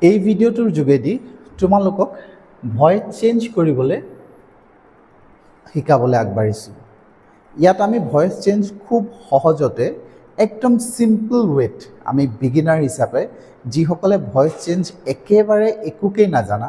এই ভিডিঅ'টোৰ যোগেদি তোমালোকক ভয়েস চেঞ্জ কৰিবলৈ শিকাবলৈ আগবাঢ়িছোঁ। ইয়াত আমি ভয়েস চেঞ্জ খুব সহজতে একদম সিম্পল ৱেত আমি বিগিনাৰ হিচাপে যিসকলে ভয়েস চেঞ্জ একেবাৰে একোকেই নাজানা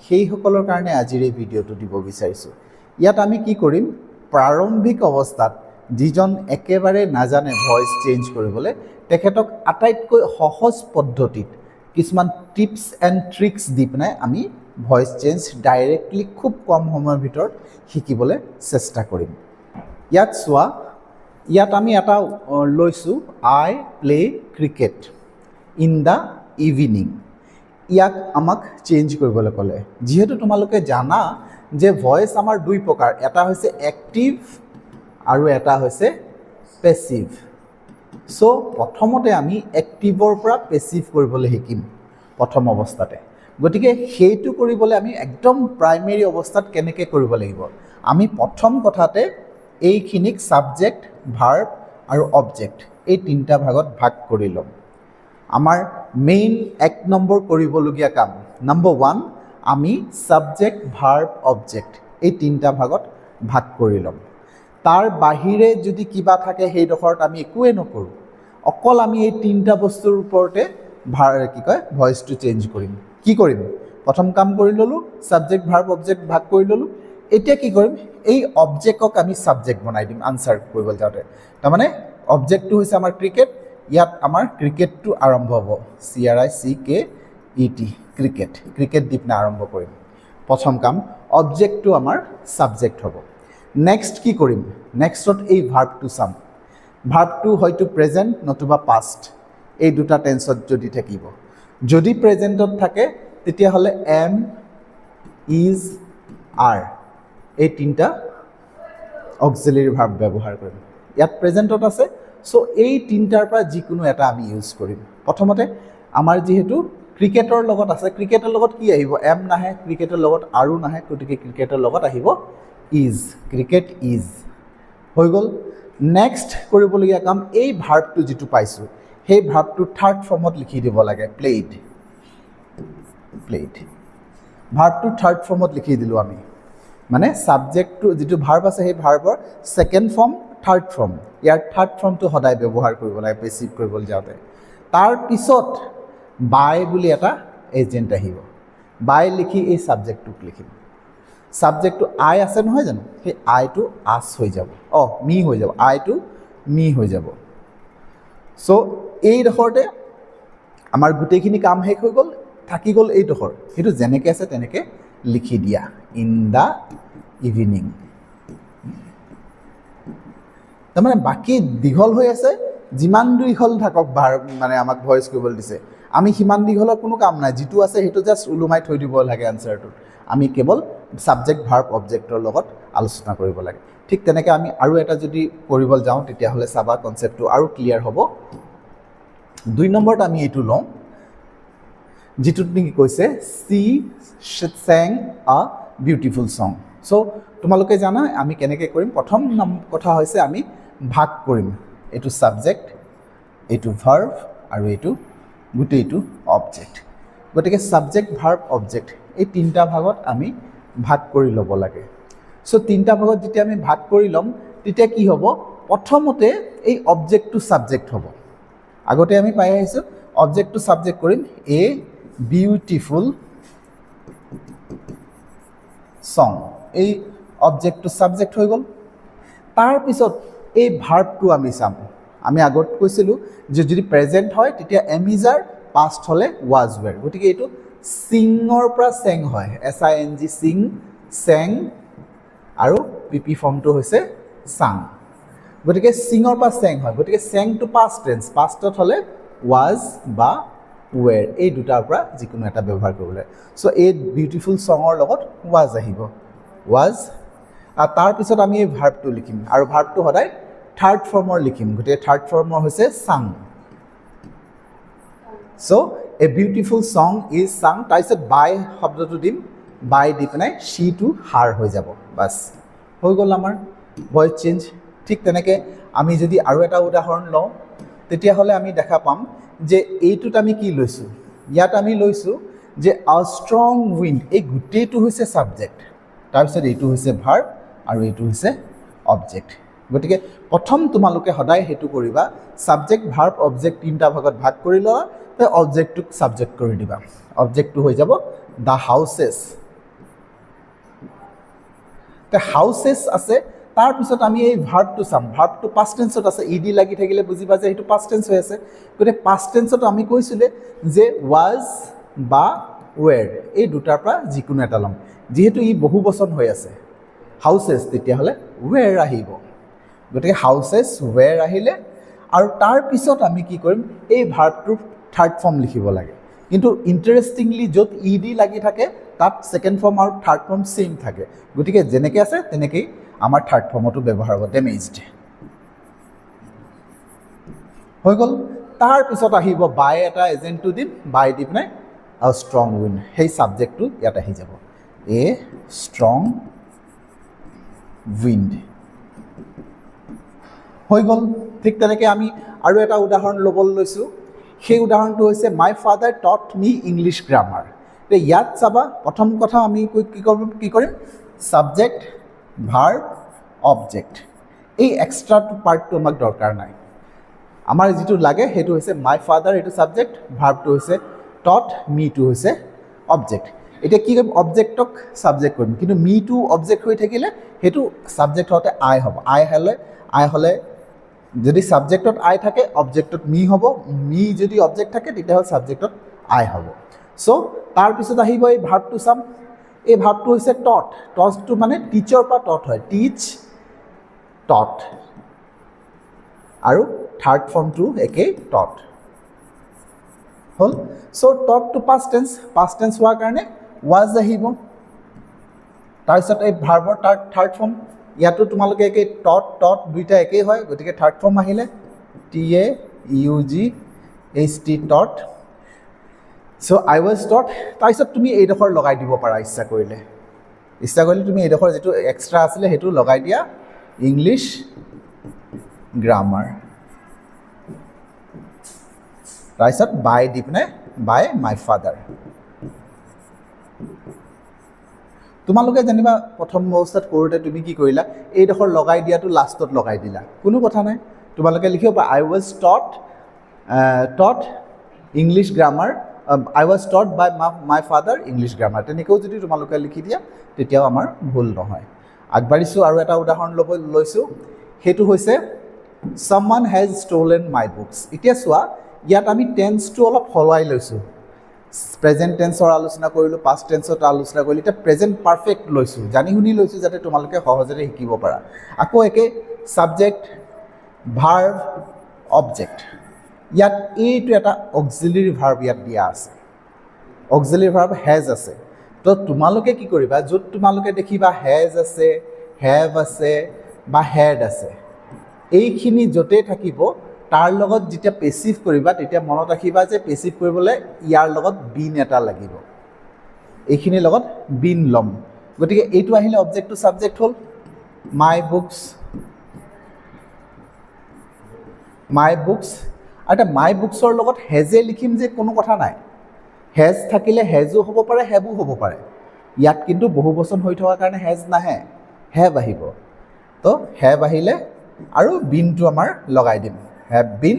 সেইসকলৰ কাৰণে আজিৰ এই ভিডিঅ'টো দিব বিচাৰিছোঁ। ইয়াত আমি কি কৰিম, প্ৰাৰম্ভিক অৱস্থাত যিজন একেবাৰে নাজানে ভয়েস চেঞ্জ কৰিবলৈ তেখেতক আটাইতকৈ সহজ পদ্ধতিত কিছুমান টিপছ এণ্ড ট্ৰিক্স দি পিনাই আমি ভয়েস চেঞ্জ ডাইৰেক্টলি খুব কম সময়ৰ ভিতৰত শিকিবলৈ চেষ্টা কৰিম। ইয়াত চোৱা, ইয়াত আমি এটা লৈছোঁ I play cricket in the evening. ইয়াক আমাক চেঞ্জ কৰিবলৈ ক'লে। যিহেতু তোমালোকে জানা যে ভয়েস আমাৰ দুই প্ৰকাৰ, এটা হৈছে এক্টিভ আৰু এটা হৈছে পেছিভ। সো প্ৰথমতে আমি এক্টিভৰ পৰা পেছিভ কৰিবলৈ শিকিম প্ৰথম অৱস্থাতে। গতিকে সেইটো কৰিবলৈ আমি একদম প্ৰাইমেৰী অৱস্থাত কেনেকৈ কৰিব লাগিব, আমি প্ৰথম কথাতে এইখিনিক ছাবজেক্ট, ভাৰ্ব আৰু অবজেক্ট এই তিনিটা ভাগত ভাগ কৰি ল'ম। আমাৰ মেইন 1 নম্বৰ কৰিবলগীয়া কাম নম্বৰ 1, আমি ছাবজেক্ট, ভাৰ্ব, অবজেক্ট এই তিনিটা ভাগত ভাগ কৰি ল'ম। তাৰ বাহিৰে যদি কিবা থাকে সেইডোখৰত আমি একোৱে নকৰোঁ, অকল আমি এই তিনিটা বস্তুৰ ওপৰতে ভয়েসটো চেঞ্জ কৰিম। কি কৰিম, প্ৰথম কাম কৰি ল'লোঁ, ছাবজেক্ট, ভাৰ্ব, অবজেক্ট ভাগ কৰি ল'লোঁ। এতিয়া কি কৰিম, এই অবজেক্টক আমি ছাবজেক্ট বনাই দিম আনচাৰ কৰিবলৈ যাওঁতে। তাৰমানে অবজেক্টটো হৈছে আমাৰ ক্ৰিকেট, ইয়াত আমাৰ ক্ৰিকেটটো আৰম্ভ হ'ব, CRICKET, ক্ৰিকেট, ক্ৰিকেট দি পিনে আৰম্ভ কৰিম প্ৰথম কাম। অবজেক্টটো আমাৰ ছাবজেক্ট হ'ব। নেক্সট কি কৰিম, নেক্সটত এই ভাৰ্বটো চাম। ভাৰ্বটো হয়তো প্ৰেজেণ্ট নতুবা পাষ্ট, এই দুটা টেন্সত যদি থাকিব। যদি প্ৰেজেণ্টত থাকে তেতিয়াহ'লে এম, ইজ, আৰ এই তিনিটা অক্সিলাৰী ভাৰ্ব ব্যৱহাৰ কৰিম। ইয়াত প্ৰেজেণ্টত আছে, চ' এই তিনিটাৰ পৰা যিকোনো এটা আমি ইউজ কৰিম। প্ৰথমতে আমাৰ যিহেতু ক্ৰিকেটৰ লগত আছে, ক্ৰিকেটৰ লগত কি আহিব, এম নাহে, ক্ৰিকেটৰ লগত আৰু নাহে, গতিকে ক্ৰিকেটৰ লগত আহিব ইজ, ক্ৰিকেট ইজ হৈ গ'ল। নেক্সট কৰিবলগীয়া কাম, এই ভাৰ্বটো যিটো পাইছোঁ সেই ভাৰ্বটো থাৰ্ড ফৰ্মত লিখি দিব লাগে, প্লেইড। ভাৰ্বটো থাৰ্ড ফৰ্মত লিখি দিলোঁ আমি, মানে ছাবজেক্টটো যিটো ভাৰ্ব আছে সেই ভাৰ্বৰ second form, third form. Year third ফৰ্মটো সদায় ব্যৱহাৰ কৰিব লাগে পেছিভ কৰিবলৈ যাওঁতে। তাৰপিছত বাই বুলি এটা এজেণ্ট আহিব, বাই লিখি এই ছাবজেক্টটোক লিখিম। ছাবজেক্টটো আই আছে নহয় জানো, সেই আইটো আছ হৈ যাব, মি হৈ যাব, আইটো মি হৈ যাব। চ' এইডোখৰতে আমাৰ গোটেইখিনি কাম শেষ হৈ গ'ল, থাকি গ'ল এইডোখৰ, সেইটো যেনেকৈ আছে তেনেকৈ লিখি দিয়া, ইন দ্য ইভিনিং। তাৰমানে বাকী দীঘল হৈ আছে, যিমান দীঘল থাকক মানে আমাক ভয়েস কৰিবলৈ দিছে, আমি সিমান দীঘলৰ কোনো কাম নাই, যিটো আছে সেইটো জাষ্ট ওলোমাই থৈ দিব লাগে আনচাৰটোত। আমি কেৱল ছাবজেক্ট, ভাৰ্ব, অবজেক্টৰ লগত আলোচনা কৰিব লাগে। ঠিক তেনেকৈ আমি আৰু এটা যদি কৰিবলৈ যাওঁ তেতিয়াহ'লে চাবা কনচেপ্টটো আৰু ক্লিয়াৰ হ'ব। 2 নম্বৰত আমি এইটো লওঁ, যিটোত নেকি কৈছে চি চেং আ বিউটিফুল ছং। চ' তোমালোকে জানা আমি কেনেকৈ কৰিম। প্ৰথম কথা হৈছে আমি ভাগ কৰিম, এইটো ছাবজেক্ট, এইটো ভাৰ্ব আৰু এইটো গোটেইটো অবজেক্ট। গতিকে ছাবজেক্ট, ভাৰ্ব, অবজেক্ট এই তিনিটা ভাগত আমি ভাগ কৰি ল'ব লাগে। চ' তিনিটা ভাগত যেতিয়া আমি ভাগ কৰি ল'ম তেতিয়া কি হ'ব, প্ৰথমতে এই অবজেক্টটো ছাবজেক্ট হ'ব। আগতে আমি পাই আহিছোঁ অবজেক্টটো ছাবজেক্ট কৰিম, এ বিউটিফুল ছং, এই অবজেক্টটো ছাবজেক্ট হৈ গ'ল। তাৰপিছত এই ভাৰ্বটো আমি চাম। আমি আগত কৈছিলোঁ যে যদি প্ৰেজেণ্ট হয় তেতিয়া এম ইজ আৰ, পাষ্ট হ'লে ৱাজ ৱেৰ। গতিকে এইটো ছিঙৰ পৰা চেং হয়, SING, ছিং, চেং আৰু PP ফৰ্মটো হৈছে চাং। গতিকে ছিঙৰ পৰা চেং হয়, গতিকে চেংটো পাষ্ট টেন্স, পাষ্টত হ'লে ৱাজ বা ৱেৰ, এই দুটাৰ পৰা যিকোনো এটা ব্যৱহাৰ কৰিব লাগে। চ' এই বিউটিফুল ছঙৰ লগত ৱাজ আহিব, ৱাজ। তাৰপিছত আমি এই ভাৰ্বটো লিখিম আৰু ভাৰ্বটো সদায় থাৰ্ড ফৰ্মৰ লিখিম, গতিকে থাৰ্ড ফৰ্মৰ হৈছে চাং। চ' এ বিউটিফুল ছং ইজ চাং। তাৰপিছত বাই শব্দটো দিম, বাই দি পেলাই সিটো হাৰ হৈ যাব, বাছ হৈ গ'ল আমাৰ ভয়েস চেঞ্জ। ঠিক তেনেকৈ আমি যদি আৰু এটা উদাহৰণ লওঁ তেতিয়াহ'লে আমি দেখা পাম যে এইটোত আমি কি লৈছোঁ, ইয়াত আমি লৈছোঁ যে আ ষ্ট্ৰং উইণ্ড, এই গোটেইটো হৈছে ছাবজেক্ট, তাৰপিছত এইটো হৈছে ভাৰ্ব আৰু এইটো হৈছে অবজেক্ট। গতিকে প্ৰথম তোমালোকে সদায় সেইটো কৰিবা, ছাবজেক্ট ভাৰ্ব অবজেক্ট তিনিটা ভাগত ভাগ কৰি লোৱা, সেই অবজেক্টটোক ছাবজেক্ট কৰি দিবা। অবজেক্টটো হৈ যাব দ্য হাউচেছ। হাউচেছ আছে, তাৰপিছত আমি এই ভাৰ্বটো চাম। ভাৰ্বটো পাষ্ট টেন্সত আছে, ই ডি লাগি থাকিলে বুজিবা যে সেইটো পাষ্ট টেন্স হৈ আছে। গতিকে পাষ্ট টেন্সত আমি কৈছিলে যে ৱাজ বা ৱেৰ এই দুটাৰ পৰা যিকোনো এটা ল'ম। যিহেতু ই বহু বচন হৈ আছে হাউচেছ, তেতিয়াহ'লে ৱেৰ আহিব। গতিকে হাউচেছ ৱেৰ আহিলে, আৰু তাৰপিছত আমি কি কৰিম, এই ভাৰ্বটোৰ থাৰ্ড ফৰ্ম লিখিব লাগে। কিন্তু ইণ্টাৰেষ্টিংলি য'ত ই ডি লাগি থাকে তাত ছেকেণ্ড ফৰ্ম আৰু থাৰ্ড ফৰ্ম ছেইম থাকে। গতিকে যেনেকৈ আছে তেনেকেই আমাৰ থাৰ্ড ফৰ্মতো ব্যৱহাৰ হ'ব, ডেমেজড হৈ গ'ল। তাৰপিছত আহিব বাই এটা এজেণ্টটো দিম, বাই দি পিনে আৰু ষ্ট্ৰং উইণ্ড, সেই ছাবজেক্টটো ইয়াত আহি যাব, এ ষ্ট্ৰং উইণ্ড হৈ গ'ল। ঠিক তেনেকৈ আমি আৰু এটা উদাহৰণ ল'বলৈ লৈছোঁ। সেই উদাহৰণটো হৈছে my father taught me English grammar. এতিয়া ইয়াত চাবা, প্ৰথম কথা আমি কি কৰিম, ছাবজেক্ট ভাৰ্ব অবজেক্ট, এই এক্সট্ৰাটো পাৰ্টটো আমাক দৰকাৰ নাই। আমাৰ যিটো লাগে সেইটো হৈছে মাই ফাদাৰ, এইটো ছাবজেক্ট, ভাৰ্বটো হৈছে টট, মিটো হৈছে অবজেক্ট। এতিয়া কি কৰিম, অবজেক্টক ছাবজেক্ট কৰিম, কিন্তু মিটো অবজেক্ট হৈ থাকিলে সেইটো ছাবজেক্ট হওঁতে আই হ'ব। আই হ'লে যদি ছাবজেক্টত আই থাকে অবজেক্টত মি হ'ব, মি যদি অবজেক্ট থাকে তেতিয়াহ'লে ছাবজেক্টত আই হ'ব। চ' তাৰপিছত আহিব এই ভাৰ্বটো চাম। এই ভাৰ্বটো হৈছে টট। টটটো মানে টিচৰ পৰা টট হয়, টিচ টট, আৰু থাৰ্ড ফৰ্মটো একেই টট হ'ল। চ' টটটো পাষ্ট টেন্স হোৱাৰ কাৰণে ৱাজ আহিব। তাৰপিছত এই ভাৰ্বৰ থাৰ্ড ফৰ্ম, ইয়াতো তোমালোকে একেই, টট দুইটা একেই হয়, গতিকে থাৰ্ড ফৰ্ম আহিলে TAUGHT taught. So' I was taught. তাৰপিছত তুমি এইডোখৰ লগাই দিব পাৰা ইচ্ছা কৰিলে তুমি এইডোখৰ যিটো এক্সট্ৰা আছিলে সেইটো লগাই দিয়া, ইংলিছ গ্ৰামাৰ। তাৰপিছত বাই দি পিনে বাই মাই ফাদাৰ। তোমালোকে যেনিবা প্ৰথম অৱস্থাত কৰোঁতে তুমি কি কৰিলা, এইডোখৰ লগাই দিয়াটো লাষ্টত লগাই দিলা, কোনো কথা নাই। তোমালোকে লিখিব পাৰা I was taught English grammar, I was taught by my father English grammar. তেনেকৈও যদি তোমালোকে লিখি দিয়া তেতিয়াও আমাৰ ভুল নহয়। আগবাঢ়িছোঁ, আৰু এটা উদাহৰণ লৈছোঁ। সেইটো হৈছে ছামৱান হেজ ষ্ট'লেন মাই বুকছ। এতিয়া চোৱা, ইয়াত আমি টেন্সটো অলপ সলাই লৈছোঁ। প্ৰেজেণ্ট টেন্সৰ আলোচনা কৰিলোঁ, পাষ্ট টেন্সত আলোচনা কৰিলোঁ, এতিয়া প্ৰেজেণ্ট পাৰফেক্ট লৈছোঁ, জানি শুনি লৈছোঁ যাতে তোমালোকে সহজতে শিকিব পাৰা। আকৌ একে ছাবজেক্ট ভাৰ্ব অবজেক্ট, ইয়াত এইটো এটা অক্সিলাৰী ভাৰ্ব ইয়াত দিয়া আছে, অক্সিলাৰী ভাৰ্ব হেজ আছে। তো তোমালোকে কি কৰিবা, য'ত তোমালোকে দেখিবা হেজ আছে, হেভ আছে বা হেড আছে, এইখিনি য'তেই থাকিব তাৰ লগত যেতিয়া পেচিভ কৰিবা তেতিয়া মনত ৰাখিবা যে পেচিভ কৰিবলৈ ইয়াৰ লগত বিন এটা লাগিব, এইখিনিৰ লগত বিন ল'ম। গতিকে এইটো আহিলে অবজেক্টটো ছাবজেক্ট হ'ল, মাই বুকছ। আৰু এতিয়া মাই বুকছৰ লগত হেজে লিখিম যে কোনো কথা নাই, হেজ থাকিলে হেজো হ'ব পাৰে, হেভো হ'ব পাৰে। ইয়াত কিন্তু বহু বচন হৈ থকাৰ কাৰণে হেজ নাহে, হেভ আহিব। তো হেভ আহিলে আৰু বিনটো আমাৰ লগাই দিম, হেভ বিন।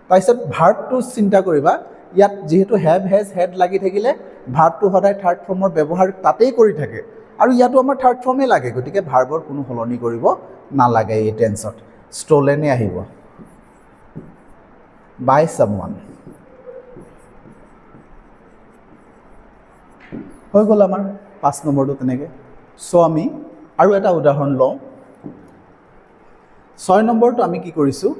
তাৰপিছত ভাৰ্বটো চিন্তা কৰিবা, ইয়াত যিহেতু হেভ হেজ হেড লাগি থাকিলে ভাৰ্বটো সদায় থাৰ্ড ফৰ্মৰ ব্যৱহাৰ তাতেই কৰি থাকে, আৰু ইয়াতো আমাৰ থাৰ্ড ফৰ্মেই লাগে, গতিকে ভাৰ্বৰ কোনো সলনি কৰিব নালাগে। এই টেন্সত ষ্টলেনে আহিব, বাই ছামৱান হৈ গ'ল আমাৰ 5 নম্বৰটো তেনেকৈ। চ' আমি আৰু এটা উদাহৰণ লওঁ। 6 নম্বৰটো আমি কি কৰিছোঁ,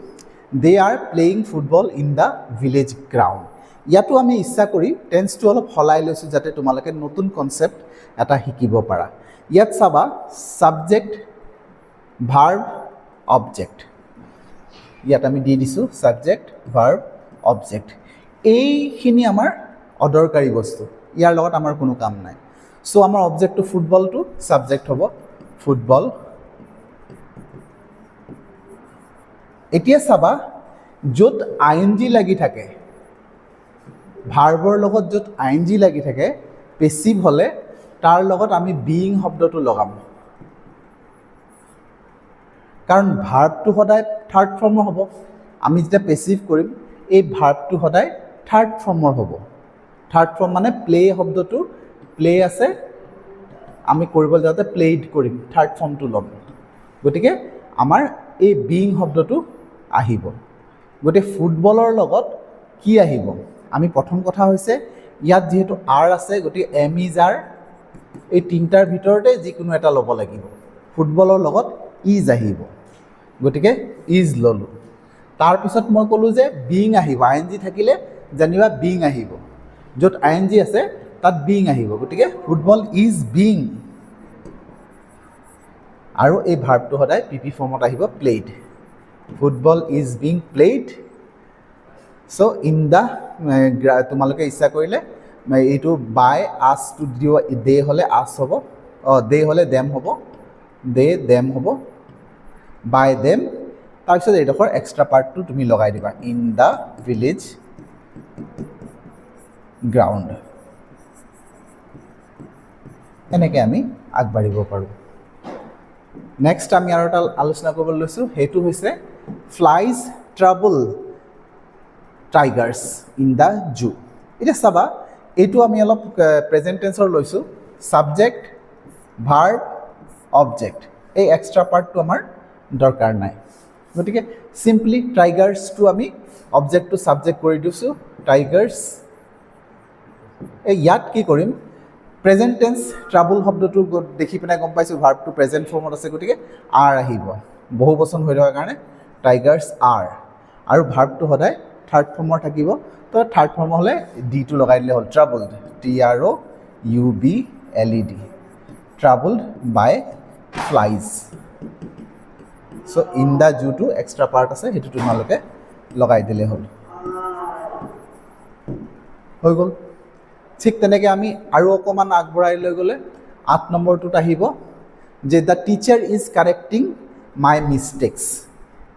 they are playing football in the village ground. ইয়াতো আমি ইচ্ছা কৰি টেন্সটো অলপ সলাই লৈছোঁ যাতে তোমালোকে নতুন কনচেপ্ট এটা শিকিব পাৰা। ইয়াত চাবা, ছাবজেক্ট ভাৰ্ব অবজেক্ট, ইয়াত আমি দি দিছোঁ ছাবজেক্ট ভাৰ্ব অবজেক্ট। এইখিনি আমাৰ অদৰকাৰী বস্তু, ইয়াৰ লগত আমাৰ কোনো কাম নাই। চ' আমাৰ অবজেক্টটো ফুটবলটো ছাবজেক্ট হ'ব ফুটবল। এতিয়া চাবা, য'ত ING লাগি থাকে ভাৰ্বৰ লগত য'ত ING লাগি থাকে পেছিভ হ'লে তাৰ লগত আমি বিইং শব্দটো লগাম কাৰণ ভাৰ্বটো সদায় থাৰ্ড ফৰ্মৰ হ'ব আমি যেতিয়া পেছিভ কৰিম এই ভাৰ্বটো সদায় থাৰ্ড ফৰ্মৰ হ'ব থাৰ্ড ফৰ্ম মানে প্লে শব্দটো প্লে আছে আমি কৰিবলৈ যাওঁতে প্লেইড কৰিম থাৰ্ড ফৰ্মটো ল'ম গতিকে আমাৰ এই বিইং শব্দটো আহিব গতিকে ফুটবলৰ লগত কি আহিব আমি প্ৰথম কথা হৈছে ইয়াত যেহেতু আৰ আছে গতিকে এম ইজ আৰ এই তিনিটাৰ ভিতৰতে যিকোনো এটা ল'ব লাগিব ফুটবলৰ লগত ইজ আহিব গতিকে ইজ ল'লোঁ তাৰপিছত মই ক'লোঁ যে বিইং আহিব ING থাকিলে যেনিবা বিইং আহিব য'ত ING আছে তাত বিইং আহিব গতিকে ফুটবল ইজ বিইং আৰু এই ভাৰ্বটো সদায় PP ফৰ্মত আহিব played football is being played so' in the তোমালোকে ইচ্ছা কৰিলে এইটো বাই আছটো দিব দে হ'লে আছ হ'ব দে হ'লে দেম হ'ব দে দেম হ'ব বাই দেম তাৰপিছত এইডোখৰ এক্সট্ৰা পাৰ্টটো তুমি লগাই দিবা ইন দ্য ভিলেজ গ্ৰাউণ্ড এনেকৈ আমি আগবাঢ়িব পাৰোঁ নেক্সট আমি আৰু এটা আলোচনা কৰিবলৈ লৈছোঁ সেইটো হৈছে flies trouble tigers in the zoo এতিয়া চাবা এইটো আমি অলপ প্ৰেজেণ্ট টেন্সৰ লৈছোঁ ছাবজেক্ট ভাৰ্ব অবজেক্ট এই এক্সট্ৰা পাৰ্টটো আমাৰ দৰকাৰ নাই গতিকে চিম্পলি টাইগাৰ্ছটো আমি অবজেক্টটো ছাবজেক্ট কৰি দিছোঁ টাইগাৰ্ছ এই ইয়াত কি কৰিম প্ৰেজেণ্ট টেন্স ট্ৰাবল শব্দটো দেখি পিনে গম পাইছোঁ ভাৰ্বটো প্ৰেজেণ্ট ফৰ্মত আছে গতিকে আৰ আহিব বহু বচন হৈ থকাৰ কাৰণে টাইগাৰ্ছ আৰ আৰু ভাৰ্বটো সদায় থাৰ্ড ফৰ্মৰ থাকিব তো থাৰ্ড ফৰ্ম হ'লে ডিটো লগাই দিলে হ'ল troubled TROUBLED troubled by flies so' in the জুটো এক্সট্ৰা পাৰ্ট আছে সেইটো তোমালোকে লগাই দিলে হ'ল হৈ গ'ল ঠিক তেনেকৈ আমি আৰু অকণমান আগবঢ়াই লৈ গ'লে 8 নম্বৰটোত আহিব যে the teacher is correcting my mistakes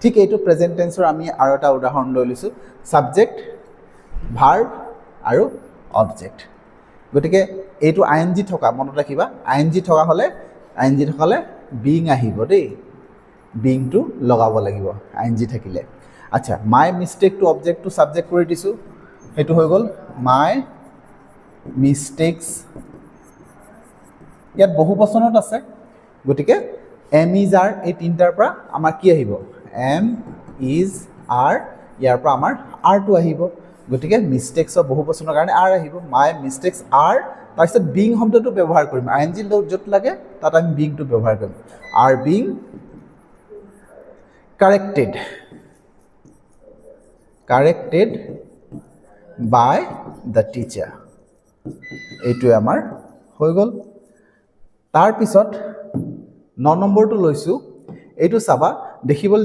ঠিক এইটো প্ৰেজেণ্ট টেন্সৰ আমি আৰু এটা উদাহৰণ লৈ লৈছোঁ ছাবজেক্ট ভাৰ্ব আৰু অবজেক্ট গতিকে এইটো ING থকা মনত ৰাখিবা ING থকা হ'লে বিইং আহিব দেই বিইংটো লগাব লাগিব ING থাকিলে আচ্ছা মাই মিষ্টেকটো অবজেক্টটো ছাবজেক্ট কৰি দিছোঁ সেইটো হৈ গ'ল মাই মিষ্টেক্স ইয়াত বহু বচনত আছে গতিকে এম ইজ আৰ এই তিনিটাৰ পৰা আমাৰ কি আহিব এম ইজ আৰ ইয়াৰ পৰা আমাৰ আৰটো আহিব গতিকে মিষ্টেক্সৰ বহু বচনৰ কাৰণে আৰ আহিব মাই মিষ্টেক্স আৰ তাৰপিছত বিইং শব্দটো ব্যৱহাৰ কৰিম ING য'ত লাগে তাত আমি বিইংটো ব্যৱহাৰ কৰিম আৰ being corrected by the teacher এইটোৱে আমাৰ হৈ গ'ল তাৰপিছত 9 নম্বৰটো লৈছোঁ এইটো চাবা দেখিবলৈ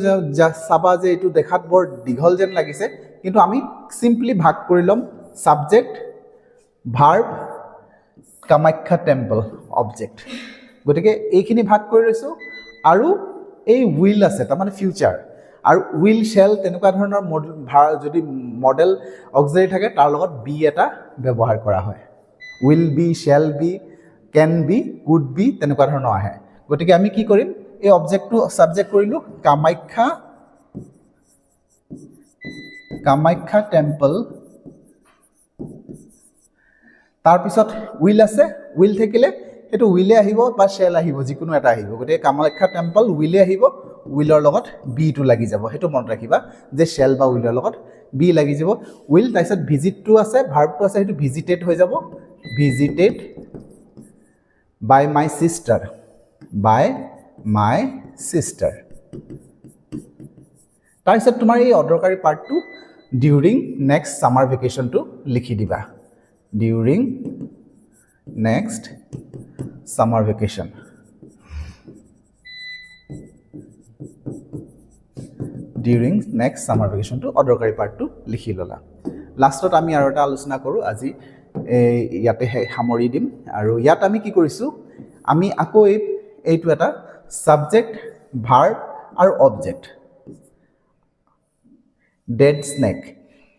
চাবা যে এইটো দেখাত বৰ দীঘল যেন লাগিছে কিন্তু আমি চিম্পলি ভাগ কৰি ল'ম subject verb Kamakhya temple object গতিকে এইখিনি ভাগ কৰি লৈছোঁ আৰু এই উইল আছে তাৰমানে ফিউচাৰ আৰু উইল শ্বেল তেনেকুৱা ধৰণৰ যদি মডেল অক্সিলাৰী থাকে তাৰ লগত বি এটা ব্যৱহাৰ কৰা হয় will be shall be can be could be তেনেকুৱা ধৰণৰ আহে গতিকে আমি কি কৰিম এই অবজেক্টটো ছাবজেক্ট কৰিলোঁ কামাখ্যা টেম্পল তাৰপিছত উইল আছে উইল থাকিলে সেইটো উইলে আহিব বা শ্বেল আহিব যিকোনো এটা আহিব গতিকে কামাখ্যা টেম্পল উইলে আহিব উইলৰ লগত বিটো লাগি যাব সেইটো মনত ৰাখিবা যে শ্বেল বা উইলৰ লগত বি লাগি যাব উইল তাৰপিছত ভিজিটটো আছে ভাৰ্বটো আছে সেইটো ভিজিটেড হৈ যাব ভিজিটেড বাই মাই চিষ্টাৰ তাৰপিছত তোমাৰ এই অদৰকাৰী পাৰ্টটো ডিউৰিং নেক্সট ছামাৰ ভেকেশ্যনটো লিখি দিবা during next summer vacation during next summer ভেকেশ্যনটো অদৰকাৰী পাৰ্টটো লিখি ল'লা লাষ্টত আমি আৰু এটা আলোচনা কৰোঁ আজি ইয়াতে সামৰি দিম আৰু ইয়াত আমি কি কৰিছোঁ আমি আকৌ এইটো এটা ছাবজেক্ট ভাৰ্ব আৰু অবজেক্ট ডেড স্নেক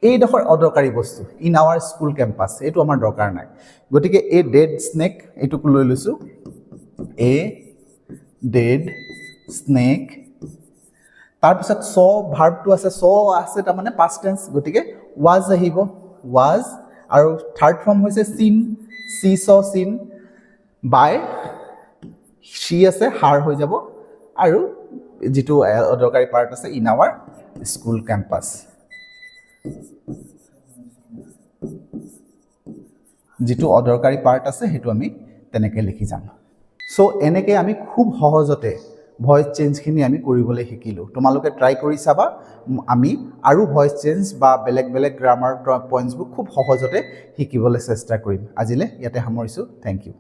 এইডোখৰ অদৰকাৰী বস্তু ইন আৱাৰ স্কুল কেম্পাছ, এইটো আমাৰ দৰকাৰ নাই। গতিকে এ ডেড স্নেক এইটোকো লৈ লৈছোঁ, এ ডেড স্নেক। তাৰপিছত চ ভাৰ্বটো আছে, চ আছে তাৰমানে পাষ্ট টেন্স, গতিকে ৱাজ আহিব, ৱাজ। আৰু থাৰ্ড ফৰ্ম হৈছে চিন, চি চ চিন। বাই সি আছে, হাৰ হৈ যাব। আৰু যিটো অদৰকাৰী পাৰ্ট আছে ইন আৱাৰ স্কুল কেম্পাছ, যিটো অদৰকাৰী পাৰ্ট আছে সেইটো আমি তেনেকৈ লিখি যাম। চ' এনেকৈ আমি খুব সহজতে ভইচ চেঞ্জখিনি আমি কৰিবলৈ শিকিলোঁ। তোমালোকে ট্ৰাই কৰি চাবা, আমি আৰু ভইচ চেঞ্জ বা বেলেগ বেলেগ গ্ৰামাৰ পইণ্টছবোৰ খুব সহজতে শিকিবলৈ চেষ্টা কৰিম। আজিলৈ ইয়াতে সামৰিছোঁ, থেংক ইউ।